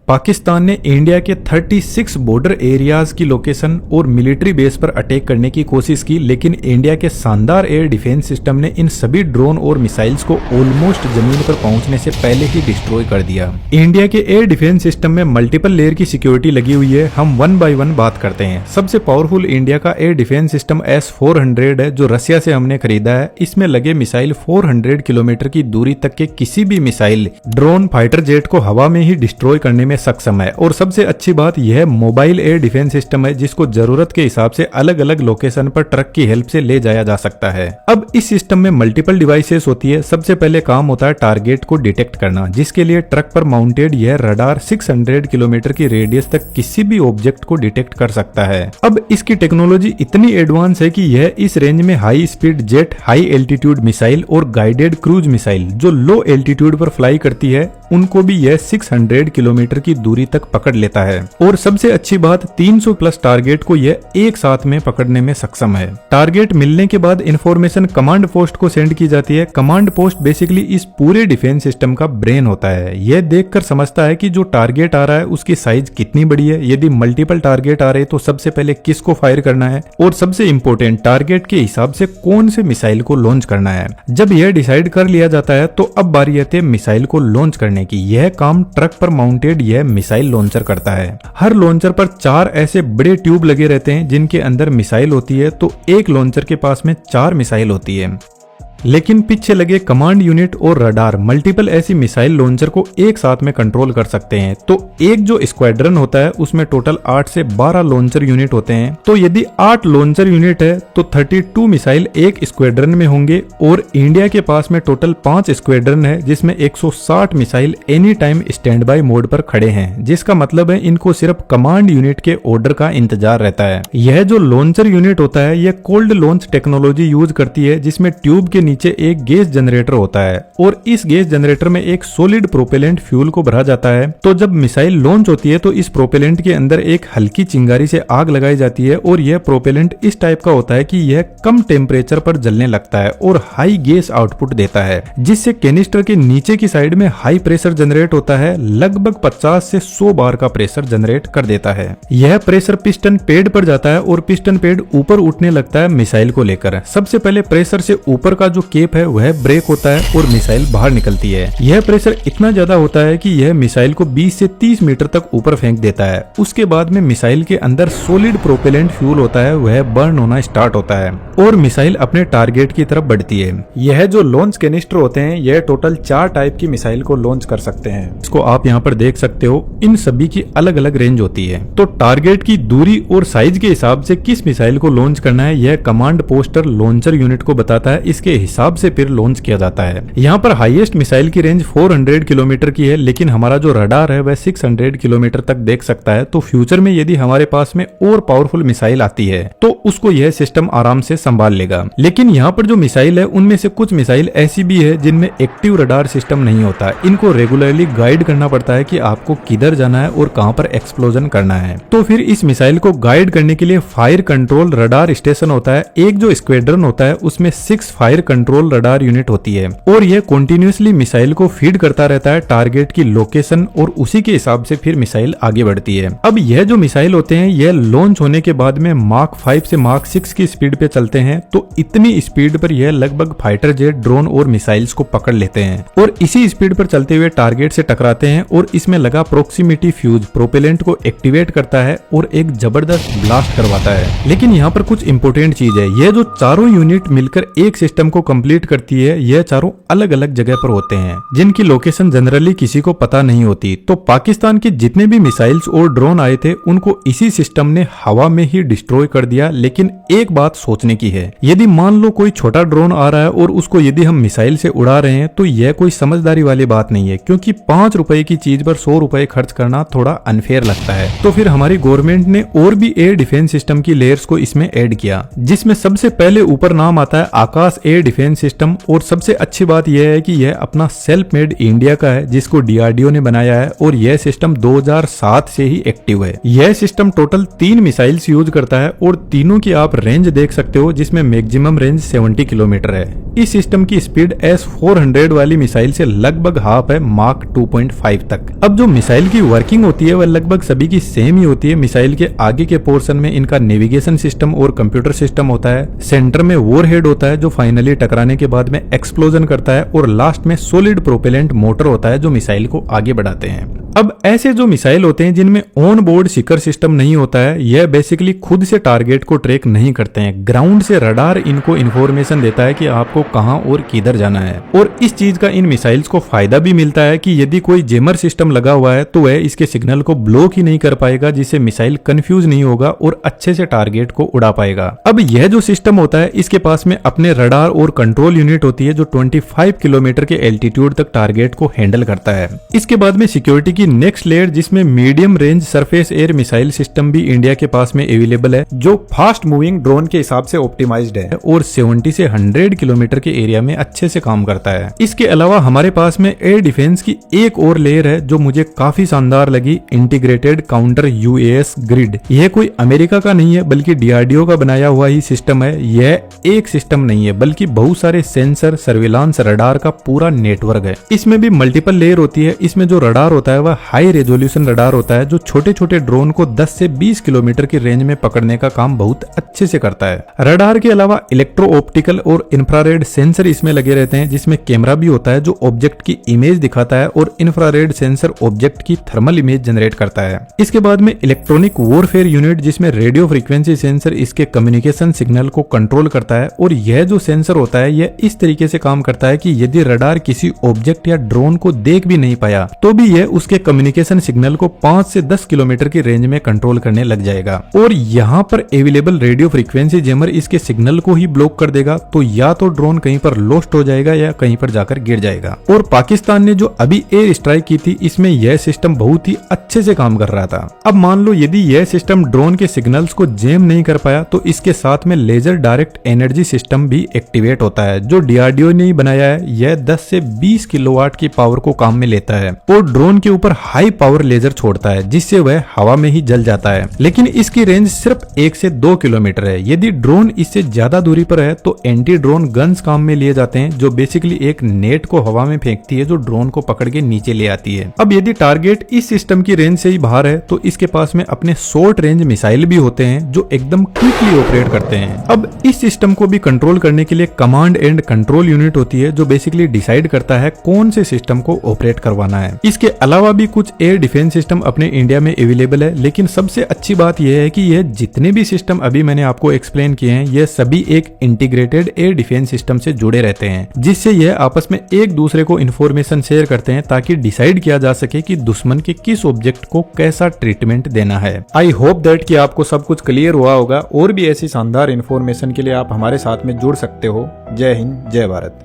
पाकिस्तान ने इंडिया के 36 border areas की लोकेशन और मिलिट्री बेस पर अटैक करने की कोशिश की, लेकिन इंडिया के शानदार एयर डिफेंस सिस्टम ने इन सभी ड्रोन और मिसाइल्स को ऑलमोस्ट जमीन पर पहुंचने से पहले ही डिस्ट्रॉय कर दिया। इंडिया के एयर डिफेंस सिस्टम में मल्टीपल लेयर की सिक्योरिटी लगी हुई है। हम वन बाय वन बात करते हैं। सबसे पावरफुल इंडिया का एयर डिफेंस सिस्टम S-400 है, जो रशिया से हमने खरीदा है। इसमें लगे मिसाइल 400 किलोमीटर की दूरी तक के किसी भी मिसाइल, ड्रोन, फाइटर जेट को हवा में ही डिस्ट्रॉय करने में सक्षम है। और सबसे अच्छी बात, यह मोबाइल एयर डिफेंस सिस्टम है, जिसको जरूरत के हिसाब से अलग अलग लोकेशन पर ट्रक की हेल्प से ले जाया जा सकता है। अब इस सिस्टम में मल्टीपल डिवाइसेस होती है। सबसे पहले काम होता है टारगेट को डिटेक्ट करना, जिसके लिए ट्रक पर माउंटेड यह रडार 600 किलोमीटर की रेडियस तक किसी भी ऑब्जेक्ट को डिटेक्ट कर सकता है। अब इसकी टेक्नोलॉजी इतनी एडवांस है कि यह इस रेंज में high speed jet, high altitude missile और गाइडेड क्रूज मिसाइल जो लो एल्टीट्यूड पर फ्लाई करती है, उनको भी यह 600 किलोमीटर की दूरी तक पकड़ लेता है। और सबसे अच्छी बात, 300 प्लस टारगेट को यह एक साथ में पकड़ने में सक्षम है। टारगेट मिलने के बाद इंफॉर्मेशन कमांड पोस्ट को सेंड की जाती है। कमांड पोस्ट बेसिकली इस पूरे डिफेंस सिस्टम का ब्रेन होता है। यह देखकर समझता है कि जो टारगेट आ रहा है उसकी साइज कितनी बड़ी है, यदि मल्टीपल टारगेट आ रहे तो सबसे पहले किसको फायर करना है, और सबसे इंपॉर्टेंट, टारगेट के हिसाब से कौन से मिसाइल को लॉन्च करना है। जब यह डिसाइड कर लिया जाता है तो अब बारी आती है मिसाइल को लॉन्च करने की। यह काम ट्रक पर माउंटेड यह मिसाइल लॉन्चर करता है। हर लॉन्चर पर 4 ऐसे बड़े ट्यूब लगे रहते हैं जिनके अंदर मिसाइल होती है। तो एक लॉन्चर के पास में 4 मिसाइल होती है, लेकिन पीछे लगे कमांड यूनिट और रडार मल्टीपल ऐसी मिसाइल लॉन्चर को एक साथ में कंट्रोल कर सकते हैं। तो एक जो स्क्वाड्रन होता है उसमें टोटल 8 से 12 लॉन्चर यूनिट होते हैं। तो यदि 8 लॉन्चर यूनिट है तो 32 मिसाइल एक स्क्वाड्रन में होंगे। और इंडिया के पास में टोटल 5 स्क्वाड्रन है, जिसमें 160 missile any time stand by mode पर खड़े हैं, जिसका मतलब है इनको सिर्फ कमांड यूनिट के ऑर्डर का इंतजार रहता है। यह जो लॉन्चर यूनिट होता है यह कोल्ड लॉन्च टेक्नोलॉजी यूज करती है, जिसमें ट्यूब के नीचे एक गैस जनरेटर होता है और इस गैस जनरेटर में एक सॉलिड प्रोपेलेंट फ्यूल को भरा जाता है। तो जब मिसाइल लॉन्च होती है तो इस प्रोपेलेंट के अंदर एक हल्की चिंगारी से आग लगाई जाती है और यह प्रोपेलेंट इस टाइप का होता है कि यह कम टेम्परेचर पर जलने लगता है और हाई गैस आउटपुट देता है, जिससे कैनिस्टर के नीचे की साइड में हाई प्रेशर जनरेट होता है। लगभग 50 से 100 बार का प्रेशर जनरेट कर देता है। यह प्रेशर पिस्टन पेड पर जाता है और पिस्टन पेड ऊपर उठने लगता है मिसाइल को लेकर। सबसे पहले प्रेशर से ऊपर का जो केप है वह ब्रेक होता है और मिसाइल बाहर निकलती है। यह प्रेशर इतना ज्यादा होता है कि यह मिसाइल को 20 से 30 मीटर तक ऊपर फेंक देता है। उसके बाद में मिसाइल के अंदर सॉलिड प्रोपेलेंट फ्यूल होता है, वह बर्न होना स्टार्ट होता है और मिसाइल अपने टारगेट की तरफ बढ़ती है। यह जो लॉन्च कैनिस्टर होते हैं यह टोटल 4 टाइप की मिसाइल को लॉन्च कर सकते हैं। इसको आप यहाँ पर देख सकते हो। इन सभी की अलग अलग रेंज होती है। तो टारगेट की दूरी और साइज के हिसाब से किस मिसाइल को लॉन्च करना है यह कमांड पोस्टर लॉन्चर यूनिट को बताता है। इसके हिसाब से फिर लॉन्च किया जाता है। यहाँ पर हाईएस्ट मिसाइल की रेंज 400 किलोमीटर की है, लेकिन हमारा जो रडार है वह 600 किलोमीटर तक देख सकता है। तो फ्यूचर में यदि हमारे पास में और पावरफुल मिसाइल आती है तो उसको यह सिस्टम आराम से संभाल लेगा। लेकिन यहाँ पर जो मिसाइल है उनमें से कुछ मिसाइल ऐसी भी है जिनमें एक्टिव रडार सिस्टम नहीं होता। इनको रेगुलरली गाइड करना पड़ता है कि आपको किधर जाना है और कहाँ पर एक्सप्लोजन करना है। तो फिर इस मिसाइल को गाइड करने के लिए फायर कंट्रोल रडार स्टेशन होता है। एक जो स्क्वाड्रन होता है उसमें 6 फायर कंट्रोल रडार यूनिट होती है और यह कंटिन्यूअसली मिसाइल को फीड करता रहता है टारगेट की लोकेशन और उसी के हिसाब से फिर मिसाइल आगे बढ़ती है। अब यह जो मिसाइल होते हैं यह लॉन्च होने के बाद में माक 5 से माक 6 की स्पीड पे चलते हैं। तो इतनी स्पीड पर यह लगभग फाइटर जेट, ड्रोन और मिसाइल्स को पकड़ लेते हैं और इसी स्पीड पर चलते हुए टारगेट से टकराते हैं और इसमें लगा प्रोक्सिमिटी फ्यूज प्रोपेलेंट को एक्टिवेट करता है और एक जबरदस्त ब्लास्ट करवाता है। लेकिन यहाँ पर कुछ इंपोर्टेंट चीज है, यह जो चारों यूनिट मिलकर एक सिस्टम को कंप्लीट करती है, यह चारों अलग अलग जगह पर होते हैं जिनकी लोकेशन जनरली किसी को पता नहीं होती। तो पाकिस्तान के जितने भी मिसाइल्स और ड्रोन आए थे उनको इसी सिस्टम ने हवा में ही डिस्ट्रॉय कर दिया। लेकिन एक बात सोचने की है, यदि मान लो कोई छोटा ड्रोन आ रहा है और उसको यदि हम मिसाइल से उड़ा रहे हैं तो यह कोई समझदारी वाली बात नहीं है, क्योंकि 5 रुपए की चीज पर 100 रुपए खर्च करना थोड़ा अनफेयर लगता है। तो फिर हमारी गवर्नमेंट ने और भी एयर डिफेंस सिस्टम की लेयर्स को इसमें ऐड किया, जिसमें सबसे पहले ऊपर नाम आता है आकाश एयर डिफेंस सिस्टम, और सबसे अच्छी बात यह है कि यह अपना सेल्फ मेड इंडिया का है, जिसको डीआरडीओ ने बनाया है, और यह सिस्टम 2007 से ही एक्टिव है। यह सिस्टम टोटल 3 मिसाइल्स यूज करता है और तीनों की आप रेंज देख सकते हो, जिसमें मैक्सिमम रेंज 70 किलोमीटर है। इस सिस्टम की स्पीड S-400 वाली मिसाइल से लगभग हाफ है, मार्क 2.5 तक। अब जो मिसाइल की वर्किंग होती है वह लगभग सभी की सेम ही होती है। मिसाइल के आगे के पोर्शन में इनका नेविगेशन सिस्टम और कंप्यूटर सिस्टम होता है, सेंटर में वॉरहेड होता है जो फाइनली टकराने के बाद में एक्सप्लोजन करता है, और लास्ट में सॉलिड प्रोपेलेंट मोटर होता है जो मिसाइल को आगे बढ़ाते हैं। अब ऐसे जो मिसाइल होते हैं जिनमें ऑन बोर्ड सीकर सिस्टम नहीं होता है, यह बेसिकली खुद से टारगेट को ट्रैक नहीं करते हैं। ग्राउंड से रडार इनको इन्फॉर्मेशन देता है कि आपको कहां और किधर जाना है, और इस चीज का इन मिसाइल्स को फायदा भी मिलता है कि यदि कोई जेमर सिस्टम लगा हुआ है तो वह इसके सिग्नल को ब्लॉक ही नहीं कर पाएगा, जिससे मिसाइल कंफ्यूज नहीं होगा और अच्छे से टारगेट को उड़ा पाएगा। अब यह जो सिस्टम होता है इसके पास में अपने रडार और कंट्रोल यूनिट होती है जो 25 किलोमीटर के एल्टीट्यूड तक टारगेट को हैंडल करता है। इसके बाद में सिक्योरिटी की नेक्स्ट लेयर, जिसमें medium range surface air missile system भी इंडिया के पास में अवेलेबल है, जो फास्ट मूविंग ड्रोन के हिसाब से ऑप्टिमाइज्ड है और 70 से 100 किलोमीटर के एरिया में अच्छे से काम करता है। इसके अलावा हमारे पास में एयर डिफेंस की एक और लेयर है जो मुझे काफी शानदार लगी, इंटीग्रेटेड काउंटर यूएस ग्रिड। यह कोई अमेरिका का नहीं है बल्कि डीआरडीओ का बनाया हुआ ही सिस्टम है। यह एक सिस्टम नहीं है बल्कि बहुत सारे सेंसर, सर्विलांस, रडार का पूरा नेटवर्क है। इसमें भी मल्टीपल लेयर होती है। इसमें जो रडार होता है वह हाई रेजोल्यूशन रडार होता है जो छोटे छोटे ड्रोन को 10 से 20 किलोमीटर की रेंज में पकड़ने का काम बहुत अच्छे से करता है। रडार के अलावा इलेक्ट्रो ऑप्टिकल और इंफ्रारेड सेंसर इसमें लगे रहते हैं, जिसमें कैमरा भी होता है जो ऑब्जेक्ट की इमेज दिखाता है, और इंफ्रारेड सेंसर ऑब्जेक्ट की थर्मल इमेज जनरेट करता है। इसके बाद में इलेक्ट्रॉनिक वॉरफेयर यूनिट, जिसमें रेडियो फ्रीक्वेंसी सेंसर इसके कम्युनिकेशन सिग्नल को कंट्रोल करता है, और यह जो सेंसर होता है यह इस तरीके से काम करता है कि यदि रडार किसी ऑब्जेक्ट या ड्रोन को देख भी नहीं पाया तो भी यह उसके कम्युनिकेशन सिग्नल को 5 से 10 किलोमीटर की रेंज में कंट्रोल करने लग जाएगा। और यहाँ पर अवेलेबल रेडियो फ्रीक्वेंसी जैमर इसके सिग्नल को ही ब्लॉक कर देगा, तो या तो ड्रोन कहीं पर लॉस्ट हो जाएगा या कहीं पर जाकर गिर जाएगा। और पाकिस्तान ने जो अभी एयर स्ट्राइक की थी इसमें यह सिस्टम बहुत ही अच्छे से काम कर रहा था। अब मान लो यदि यह सिस्टम ड्रोन के सिग्नल्स को जैम नहीं कर पाया तो इसके साथ में लेजर डायरेक्ट एनर्जी सिस्टम भी एक्टिवेट होता है जो डीआरडीओ ने ही बनाया है। यह 10 से 20 किलोवाट की पावर को काम में लेता है और ड्रोन के ऊपर हाई पावर लेजर छोड़ता है, जिससे वह हवा में ही जल जाता है। लेकिन इसकी रेंज सिर्फ 1 से 2 किलोमीटर है। यदि ड्रोन इससे ज्यादा दूरी पर है तो एंटी ड्रोन गन्स काम में लिए जाते हैं, जो बेसिकली एक नेट को हवा में फेंकती है जो ड्रोन को पकड़ के नीचे ले आती है। अब यदि टारगेट इस सिस्टम की रेंज से ही बाहर है तो इसके पास में अपने शॉर्ट रेंज मिसाइल भी होते हैं जो एकदम क्विकली ऑपरेट करते हैं। अब इस सिस्टम को भी कंट्रोल करने के लिए कमांड एंड कंट्रोल यूनिट होती है जो बेसिकली डिसाइड करता है कौन से सिस्टम को ऑपरेट करवाना है। इसके अलावा भी कुछ एयर डिफेंस सिस्टम अपने इंडिया में अवेलेबल है, लेकिन सबसे अच्छी बात यह है कि यह जितने भी सिस्टम अभी मैंने आपको एक्सप्लेन किए हैं यह सभी एक इंटीग्रेटेड एयर डिफेंस सिस्टम से जुड़े रहते हैं, जिससे यह आपस में एक दूसरे को इन्फॉर्मेशन शेयर करते हैं ताकि डिसाइड किया जा सके कि दुश्मन के किस ऑब्जेक्ट को कैसा ट्रीटमेंट देना है। आई होप दैट कि आपको सब कुछ क्लियर हुआ होगा। और भी ऐसी शानदार इन्फॉर्मेशन के लिए आप हमारे साथ में जुड़ सकते हो। जय हिंद, जय भारत।